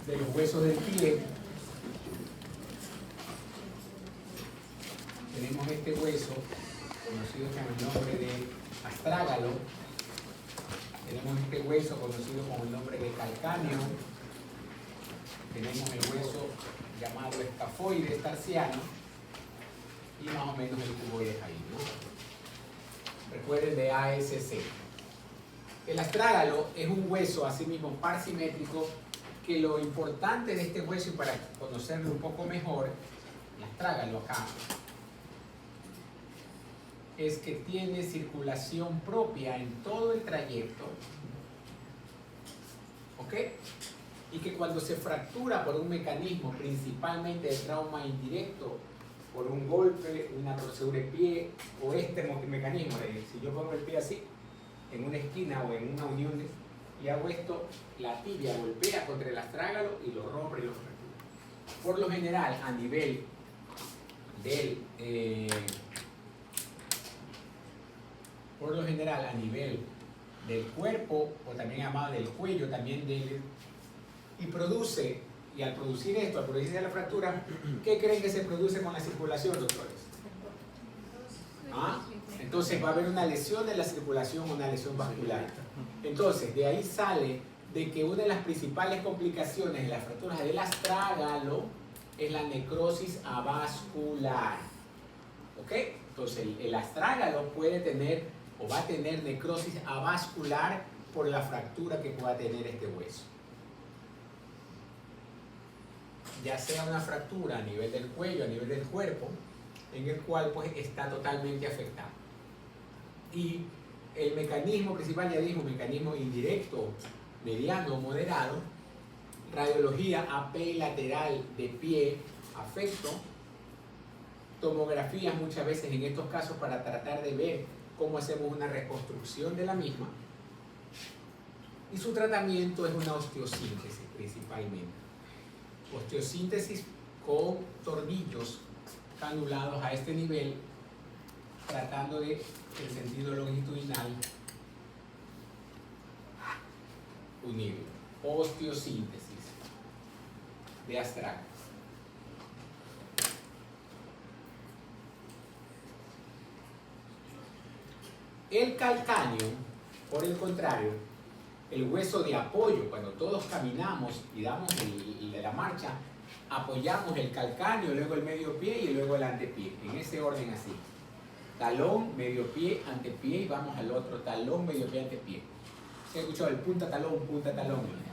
de los huesos del pie, tenemos este hueso conocido con el nombre de astrágalo, tenemos este hueso conocido con el nombre de calcáneo, tenemos el hueso llamado escafoides tarsiano y más o menos el cuboides ahí, ¿no? Recuerden de ASC. El astrágalo es un hueso asimismo parsimétrico, que lo importante de este hueso, y para conocerlo un poco mejor, el astrágalo acá, es que tiene circulación propia en todo el trayecto, ¿ok? Y que cuando se fractura por un mecanismo, principalmente de trauma indirecto, por un golpe, una torcedura de pie, o este mecanismo, si yo pongo el pie así, en una esquina o en una unión, y hago esto, la tibia golpea contra el astrágalo y lo rompe y lo fractura. Por lo general, a nivel del cuerpo, o también llamado del cuello, también y produce, y al producir esto, al producirse la fractura, ¿qué creen que se produce con la circulación, doctores? ¿Ah? Entonces va a haber una lesión de la circulación, una lesión vascular. Entonces, de ahí sale de que una de las principales complicaciones de las fracturas del astrágalo es la necrosis avascular. ¿Ok? Entonces, el astrágalo puede tener o va a tener necrosis avascular por la fractura que pueda tener este hueso. Ya sea una fractura a nivel del cuello, a nivel del cuerpo, en el cual pues está totalmente afectado. Y el mecanismo principal, ya dijimos, mecanismo indirecto, mediano o moderado, radiología AP lateral de pie, afecto, tomografías muchas veces en estos casos para tratar de ver cómo hacemos una reconstrucción de la misma, y su tratamiento es una osteosíntesis principalmente. Osteosíntesis con tornillos canulados a este nivel, tratando de el sentido longitudinal unirlo. Osteosíntesis de astrágalo. El calcáneo, por el contrario, el hueso de apoyo, cuando todos caminamos y damos la marcha, apoyamos el calcáneo, luego el medio pie y luego el antepié, en ese orden así. Talón, medio pie, antepié, y vamos al otro, talón, medio pie, antepié. ¿Se ha escuchado el punta talón?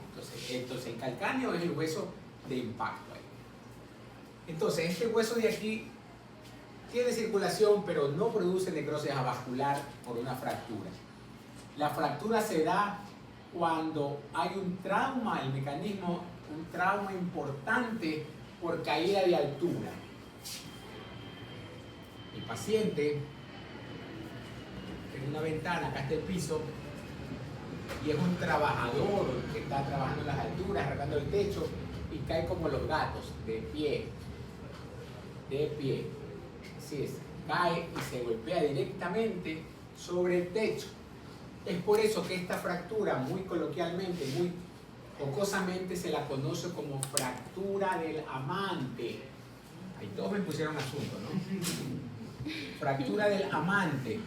Entonces el calcáneo es el hueso de impacto ahí. Entonces este hueso de aquí tiene circulación, pero no produce necrosis avascular por una fractura. La fractura se da cuando hay un trauma, el mecanismo, un trauma importante por caída de altura. El paciente en una ventana, acá está el piso, y es un trabajador que está trabajando en las alturas, arrancando el techo, y cae como los gatos, de pie, así es, cae y se golpea directamente sobre el techo. Es por eso que esta fractura, muy coloquialmente, muy jocosamente, se la conoce como fractura del amante. Ahí todos me pusieron asunto, ¿no? Fractura del amante,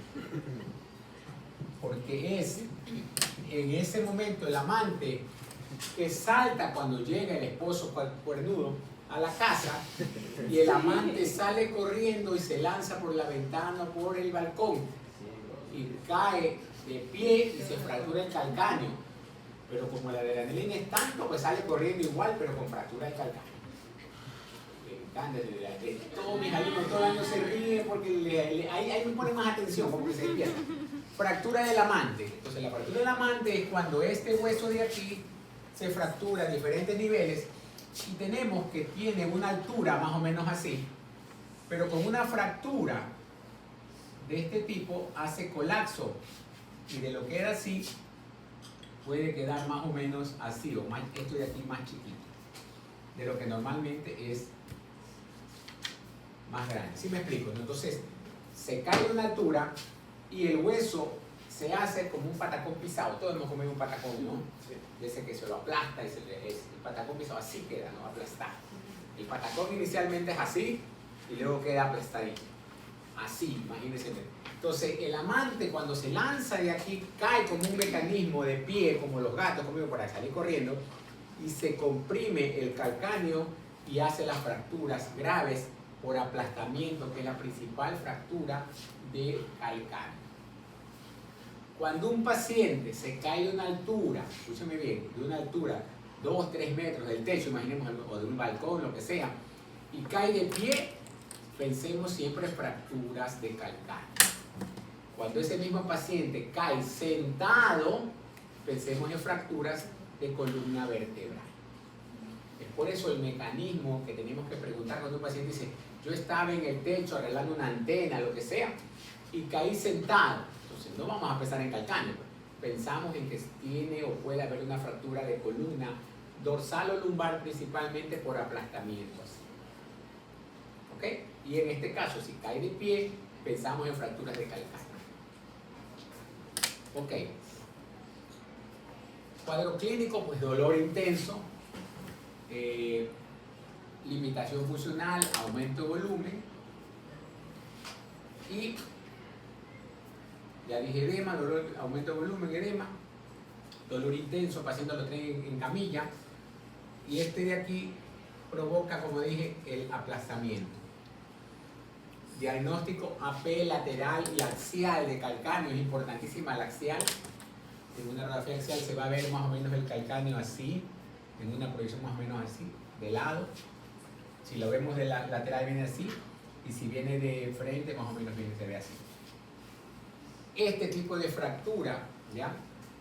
porque es en ese momento el amante que salta cuando llega el esposo cuernudo a la casa, y el amante sale corriendo y se lanza por la ventana, por el balcón, y cae de pie y se fractura el calcáneo. Pero como la adrenalina es tanto, pues sale corriendo igual, pero con fractura del calcáneo. Todos mis alumnos todo el año se ríen porque ahí me ponen más atención, como que se despierta. Fractura del amante. Entonces la fractura del amante es cuando este hueso de aquí se fractura a diferentes niveles, y tenemos que tiene una altura más o menos así, pero con una fractura de este tipo hace colapso, y de lo que era así puede quedar más o menos así, o más, esto de aquí más chiquito de lo que normalmente es más grande. ¿Sí me explico? Entonces se cae de una altura y el hueso se hace como un patacón pisado. Todos hemos comido un patacón, ¿no? De ese que se lo aplasta y se le patacón pisado, así queda, ¿no? Aplastado. El patacón inicialmente es así y luego queda aplastadito. Así, imagínense. Entonces, el amante cuando se lanza de aquí cae como un mecanismo de pie, como los gatos conmigo para salir corriendo, y se comprime el calcáneo y hace las fracturas graves por aplastamiento, que es la principal fractura del calcáneo. Cuando un paciente se cae de una altura, escúchame bien, de una altura 2, 3 metros del techo, imaginemos, o de un balcón, lo que sea, y cae de pie, pensemos siempre en fracturas de calcáneo. Cuando ese mismo paciente cae sentado, pensemos en fracturas de columna vertebral. Es por eso el mecanismo que tenemos que preguntar cuando un paciente dice, yo estaba en el techo arreglando una antena, lo que sea, y caí sentado. Entonces no vamos a pensar en calcáneo. Pensamos en que tiene o puede haber una fractura de columna dorsal o lumbar, principalmente por aplastamiento. ¿Ok? Y en este caso, si cae de pie, pensamos en fracturas de calcáneo. Ok. Cuadro clínico, pues dolor intenso, limitación funcional, aumento de volumen y, ya dije edema, dolor, aumento de volumen, edema, dolor intenso, paciente lo traen en camilla, y este de aquí provoca, como dije, el aplastamiento. Diagnóstico AP lateral y axial de calcáneo, es importantísima la axial. En una radiografía axial se va a ver más o menos el calcáneo así, en una proyección más o menos así, de lado. Si lo vemos de la lateral viene así, y si viene de frente más o menos se ve así. Este tipo de fractura, ¿ya?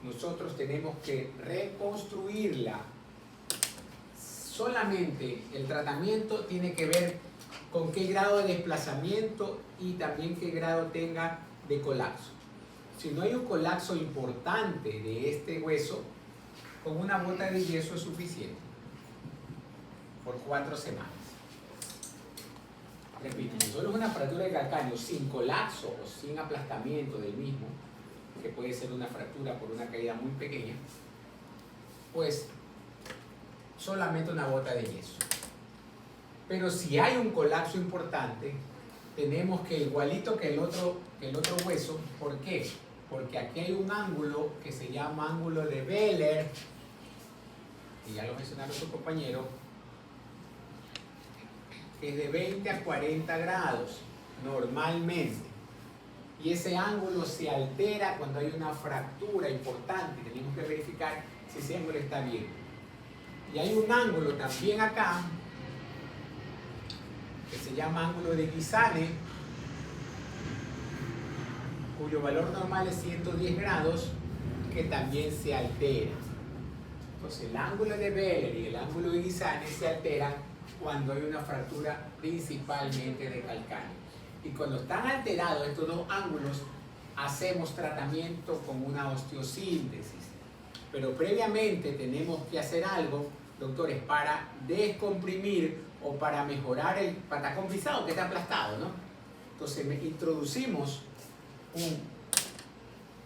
Nosotros tenemos que reconstruirla. Solamente el tratamiento tiene que ver con qué grado de desplazamiento y también qué grado tenga de colapso. Si no hay un colapso importante de este hueso, con una bota de yeso es suficiente por 4 semanas. Repito, si solo es una fractura de calcáneo sin colapso o sin aplastamiento del mismo, que puede ser una fractura por una caída muy pequeña, pues solamente una bota de yeso. Pero si hay un colapso importante, tenemos que, igualito que el otro hueso, ¿por qué? Porque aquí hay un ángulo que se llama ángulo de Wöhler, y ya lo mencionaron sus compañeros, que es de 20 a 40 grados normalmente. Y ese ángulo se altera cuando hay una fractura importante. Tenemos que verificar si ese ángulo está bien. Y hay un ángulo también acá, que se llama ángulo de Guisane, cuyo valor normal es 110 grados, que también se altera. Entonces el ángulo de Wöhler y el ángulo de Guisane se alteran cuando hay una fractura principalmente de calcáneo. Y cuando están alterados estos dos ángulos, hacemos tratamiento con una osteosíntesis. Pero previamente tenemos que hacer algo, doctores, para descomprimir o para mejorar el patacón pisado que está aplastado, ¿no? Entonces introducimos un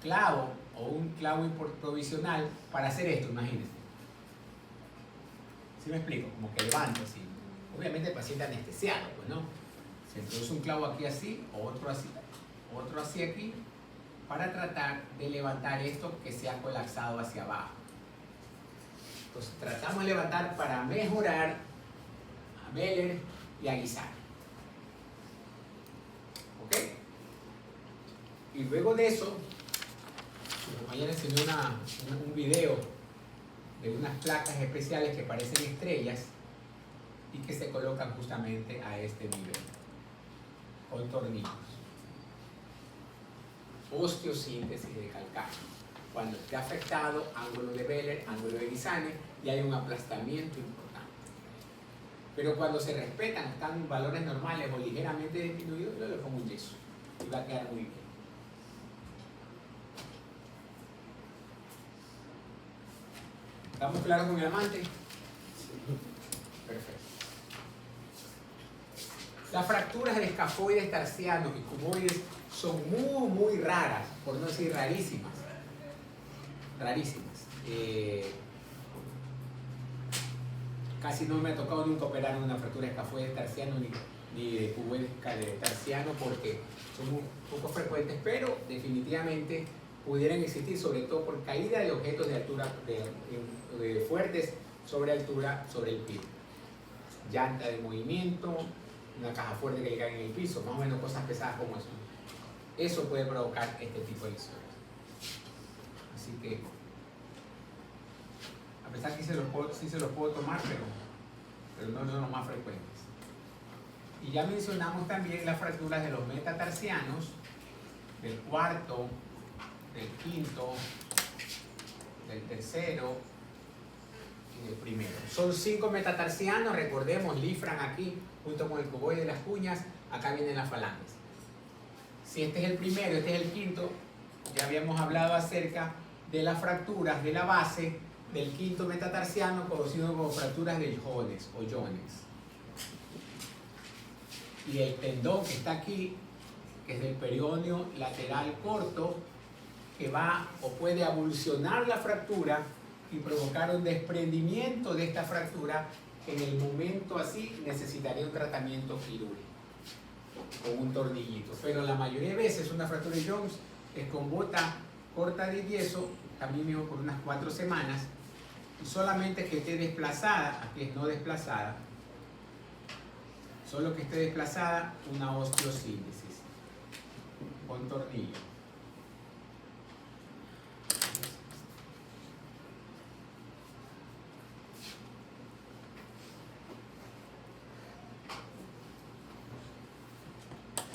clavo o un clavo provisional para hacer esto, imagínense. ¿Sí me explico? Como que levanto así. Obviamente el paciente anestesiado, pues, ¿no? Se introduce un clavo aquí así, otro así aquí, para tratar de levantar esto que se ha colapsado hacia abajo. Entonces tratamos de levantar para mejorar a Wöhler y a Guisane. ¿Ok? Y luego de eso, mi compañera enseñó un video de unas placas especiales que parecen estrellas y que se colocan justamente a este nivel, con tornillos. Osteosíntesis de calcáneo. Cuando esté afectado, ángulo de Wöhler, ángulo de Guisane, y hay un aplastamiento importante. Pero cuando se respetan, están en valores normales o ligeramente disminuidos, yo le pongo un yeso y va a quedar muy bien. ¿Estamos claros con el amante? Perfecto. Las fracturas de escafoides tarsianos y cuboides son muy raras, por no decir rarísimas. Rarísimas. Casi no me ha tocado nunca operar una fractura de escafoides terciano ni de cuboides terciano porque son un poco frecuentes, pero definitivamente pudieran existir, sobre todo por caída de objetos de altura de fuertes sobre altura sobre el pie. Llanta de movimiento, una caja fuerte que le cae en el piso, más o menos cosas pesadas como eso. Eso puede provocar este tipo de lesiones. Así que, a pesar que sí se los puedo tomar, pero no son los más frecuentes. Y ya mencionamos también las fracturas de los metatarsianos, del cuarto, del quinto, del tercero y del primero. Son 5 metatarsianos, recordemos, Lifran aquí, junto con el cuboide de las cuñas, acá vienen las falanges. Si este es el primero, este es el quinto, ya habíamos hablado acerca de las fracturas de la base del quinto metatarsiano, conocido como fracturas de Jones o Jones. Y el tendón que está aquí, que es del perióneo lateral corto, que va o puede avulsionar la fractura y provocar un desprendimiento de esta fractura, que en el momento así necesitaría un tratamiento quirúrgico con un tornillito. Pero la mayoría de veces una fractura de Jones es con bota corta de yeso, también mismo por unas 4 semanas, y solamente que esté desplazada, aquí es no desplazada, solo que esté desplazada una osteosíntesis con tornillo.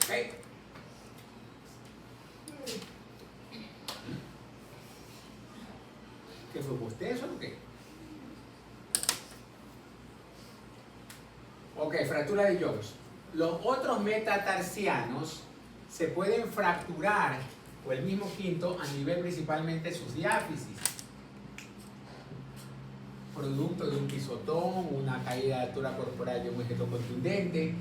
¿Ok? ¿Qué fue? ¿Ustedes o qué? Ok, fractura de Jones. Los otros metatarsianos se pueden fracturar, o el mismo quinto, a nivel principalmente de sus diáfisis, producto de un pisotón, una caída de altura corporal de un objeto contundente.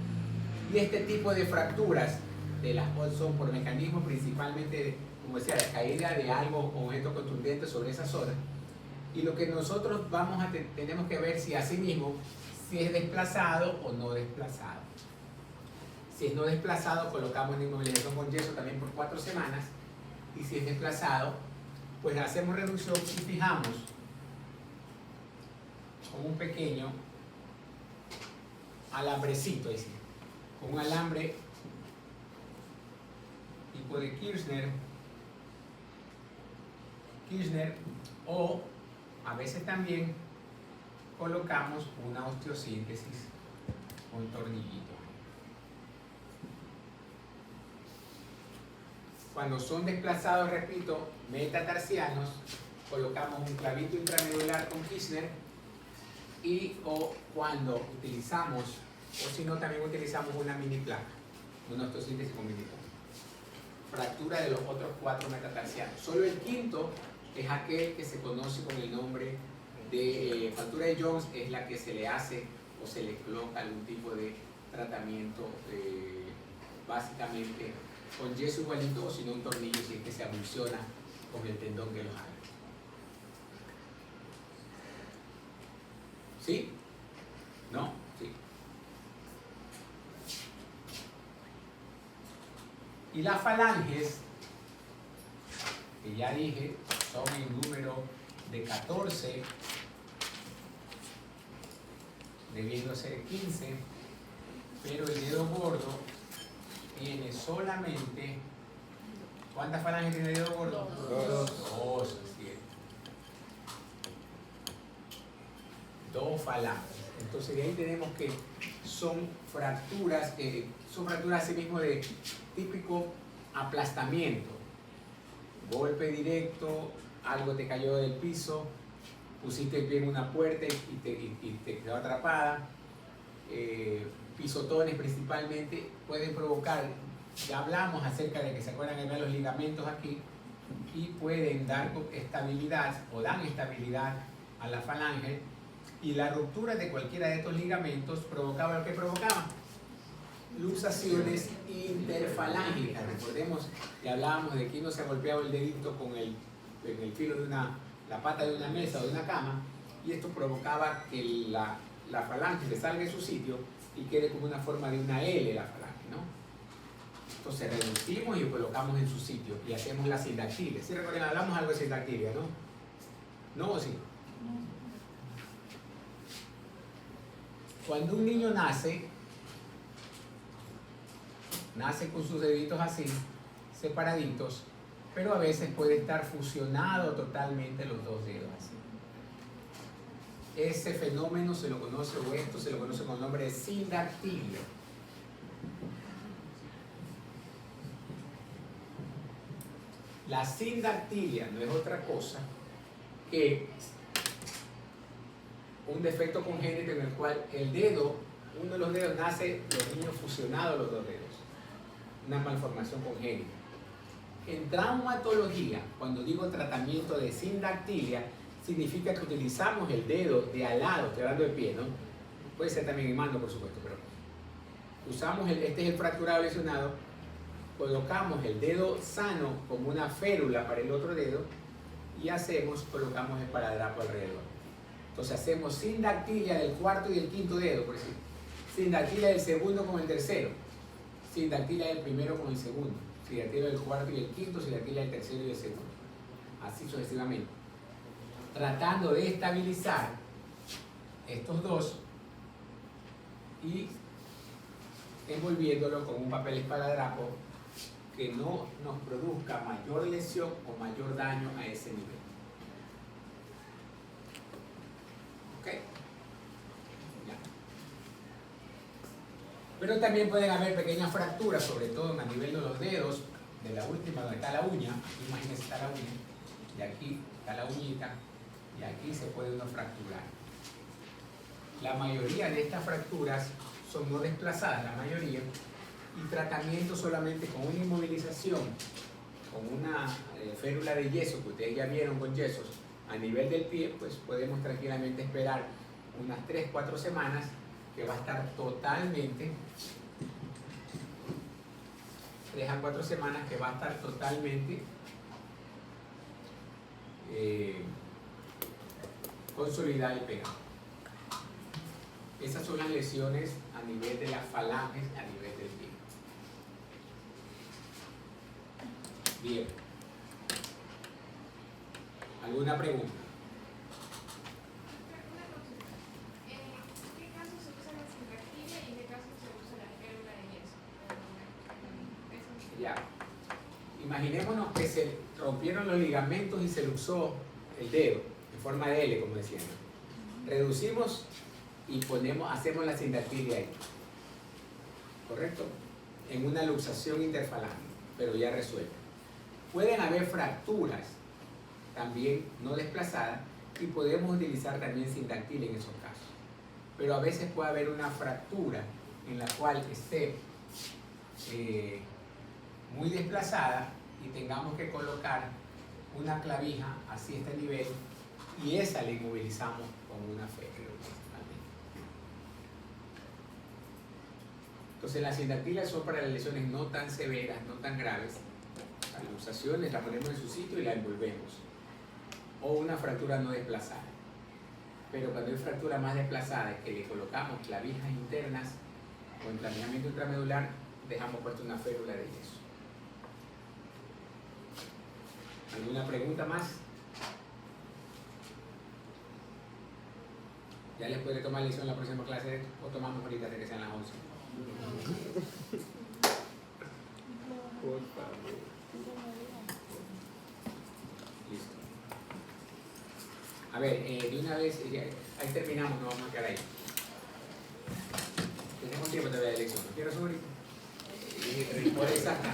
Y este tipo de fracturas de las cuales son por mecanismo principalmente, como decía, la caída de algo o objeto contundente sobre esa zona. Y lo que nosotros tenemos que ver si asimismo, si es desplazado o no desplazado. Si es no desplazado, colocamos en inmovilización con yeso también por 4 semanas. Y si es desplazado, pues hacemos reducción y fijamos con un pequeño alambrecito, es decir, con un alambre tipo de Kirchner, o a veces también colocamos una osteosíntesis con tornillito. Cuando son desplazados, repito, metatarsianos, colocamos un clavito intramedular con Kirchner, o cuando utilizamos, o si no, también utilizamos una mini placa, una osteosíntesis con mini placa. Fractura de los otros 4 metatarsianos. Solo el quinto es aquel que se conoce con el nombre de fractura de Jones, es la que se le hace o se le coloca algún tipo de tratamiento, básicamente con yeso igualito, o si no un tornillo si es que se avulsiona con el tendón que los haga. ¿Sí? ¿No? Sí. Y las falanges, que ya dije, son en número de 14, debiendo ser 15, pero el dedo gordo tiene solamente, ¿cuántas falanges tiene el dedo gordo? 2, es cierto. 2 falanges. Entonces de ahí tenemos que son fracturas asimismo de típico aplastamiento, golpe directo, algo te cayó del piso, pusiste el pie en una puerta y te quedó atrapada. Pisotones principalmente pueden provocar, ya hablamos acerca de que se acuerdan que ven los ligamentos aquí, y pueden dar estabilidad o dan estabilidad a la falange, y la ruptura de cualquiera de estos ligamentos provocaba lo que provocaba, luxaciones interfalángicas. Recordemos que hablábamos de que uno se ha golpeado el dedito con el filo de la pata de una mesa o de una cama, y esto provocaba que la falange se salga de su sitio y quede como una forma de una L la falange, ¿no? Entonces reducimos y colocamos en su sitio y hacemos la sindactilia. ¿Sí recuerdan? Hablamos algo de sindactilia, ¿no? ¿No o sí? Cuando un niño nace con sus deditos así, separaditos, pero a veces puede estar fusionado totalmente los dos dedos así. Ese fenómeno se lo conoce, o esto se lo conoce con el nombre de sindactilia. La sindactilia no es otra cosa que un defecto congénito en el cual el dedo, uno de los dedos nace, los niños fusionados los dos dedos. Una malformación congénita. En traumatología, cuando digo tratamiento de sindactilia, significa que utilizamos el dedo de al lado, estoy hablando de pie, ¿no? Puede ser también en mano, por supuesto, pero usamos, este es el fracturado lesionado, colocamos el dedo sano como una férula para el otro dedo y colocamos el esparadrapo alrededor. Entonces hacemos sindactilia del cuarto y del quinto dedo, por decir. Sindactilia del segundo con el tercero. Sindactilia del primero con el segundo. Sindactilia del cuarto y el quinto. Sindactilia del tercero y el segundo. Así sucesivamente. Tratando de estabilizar estos dos y envolviéndolo con un papel esparadrapo que no nos produzca mayor lesión o mayor daño a ese nivel. ¿Ok? Ya. Pero también pueden haber pequeñas fracturas, sobre todo a nivel de los dedos, de la última donde está la uña. Aquí imagínense está la uña, y aquí está la uñita, y aquí se puede uno fracturar. La mayoría de estas fracturas son no desplazadas, la mayoría, y tratamiento solamente con una inmovilización, con una férula de yeso que ustedes ya vieron con yesos a nivel del pie, pues podemos tranquilamente esperar unas 3-4 semanas que va a estar totalmente, 3 a 4 semanas que va a estar totalmente consolidada y pegada. Esas son las lesiones a nivel de las falanges, a nivel del pie. Bien. ¿Alguna pregunta? ¿En qué caso se usa la sindactilia y en qué caso se usa la férula de yeso? Ya. Imaginémonos que se rompieron los ligamentos y se luxó el dedo en forma de L, como decían. Reducimos y hacemos la sindactilia ahí. ¿Correcto? En una luxación interfalange, pero ya resuelta. Pueden haber fracturas también no desplazadas y podemos utilizar también sindactilia en esos casos. Pero a veces puede haber una fractura en la cual esté muy desplazada y tengamos que colocar una clavija así a este nivel y esa la inmovilizamos con una férula. Entonces las sindactilias son para las lesiones no tan severas, no tan graves. Las luxaciones la ponemos en su sitio y la envolvemos. O una fractura no desplazada. Pero cuando hay fractura más desplazada, es que le colocamos clavijas internas o enclavijamiento intramedular, dejamos puesta una férula de yeso. ¿Alguna pregunta más? ¿Ya les puede tomar lección en la próxima clase o tomamos ahorita hasta que sean las 11? Por favor. Listo. A ver, de una vez, ahí terminamos, no vamos a quedar ahí. Tenemos tiempo todavía de lección. ¿No quiero subir? Por exacta.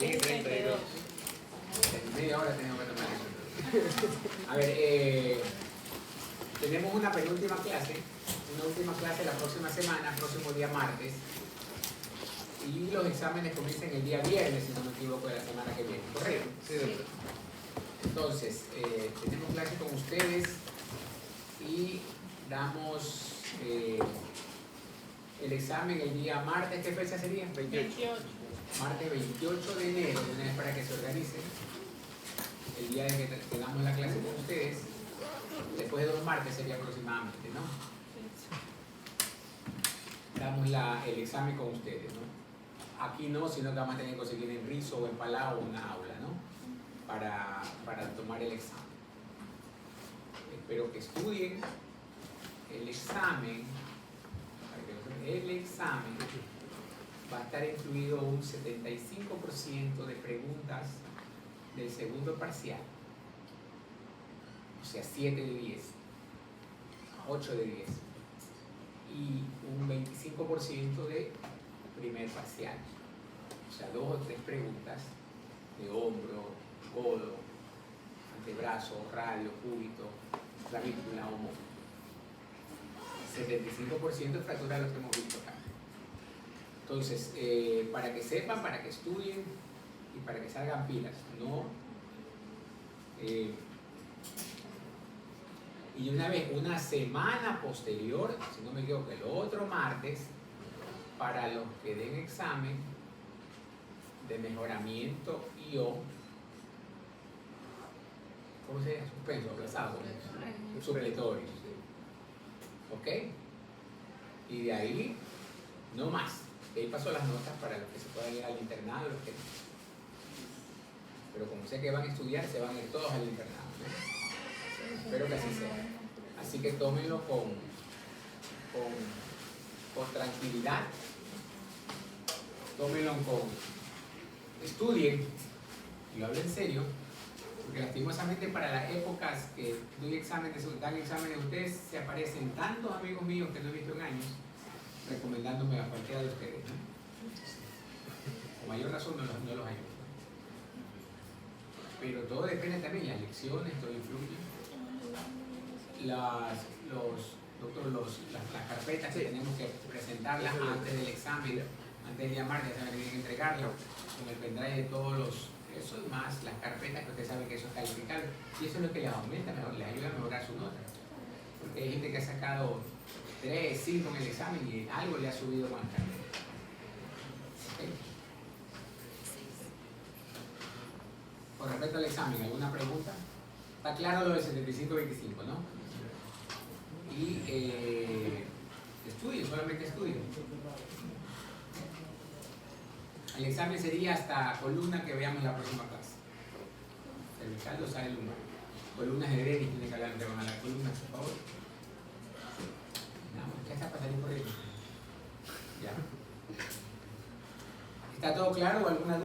10:32. En media hora tenemos que tomar lección. A ver, tenemos una penúltima clase, una última clase la próxima semana, próximo día martes. Y los exámenes comienzan el día viernes, si no me equivoco, de la semana que viene. ¿Correcto? Sí. Entonces, tenemos clase con ustedes y damos el examen el día martes. ¿Qué fecha sería? 28. Martes 28 de enero, de una vez para que se organicen. El día en que tengamos la clase con ustedes, después de 2 martes sería aproximadamente, ¿no? damos el examen con ustedes, ¿no? Aquí no, sino que vamos a tener que conseguir en Rizo o en Palau una aula, ¿no? Para tomar el examen. Espero que estudien el examen. El examen va a estar incluido un 75% de preguntas del segundo parcial. O sea, 7 de 10, 8 de 10. Y un 25% de primer parcial. O sea, 2 o 3 preguntas de hombro, codo, antebrazo, radio, cúbito, clavícula o móvil. 75% de fractura de lo que hemos visto acá. Entonces, para que sepan, para que estudien y para que salgan pilas, ¿no? Y una vez, una semana posterior, si no me equivoco, el otro martes, para los que den examen de mejoramiento y o, ¿cómo se llama? Suspenso, aplazado, supletorio. ¿Ok? Y de ahí, no más. De ahí paso las notas para los que se puedan ir al internado, los que no. Pero como sé que van a estudiar, se van a ir todos al internado, ¿no? Espero que así sea. Así que tómenlo con tranquilidad. Tómenlo estudien, y lo hablo en serio, porque lastimosamente para las épocas que dan exámenes de ustedes, se aparecen tantos amigos míos que no he visto en años, recomendándome a cualquiera de ustedes, ¿no? Con mayor razón no los ayudo. Pero todo depende también, las lecciones, todo influye. Las carpetas que tenemos que presentarlas antes del examen, antes del día martes, ya saben que tienen que entregarlo con el pendrive de todos eso y más las carpetas que ustedes saben que eso es calificable. Y eso es lo que les aumenta, les ayuda a mejorar su nota. Porque hay gente que ha sacado 3, 5 en el examen y algo le ha subido con las carpetas. ¿Okay? Con respecto al examen, ¿alguna pregunta? Está claro lo del 75-25, ¿no? Y estudien, solamente estudien. El examen sería hasta columna que veamos la próxima clase. Cervical o sale lumbar. Columnas de Denis, tiene que hablar con la columna, por favor. No, ya está para salir por ahí. Ya. ¿Está todo claro o alguna duda?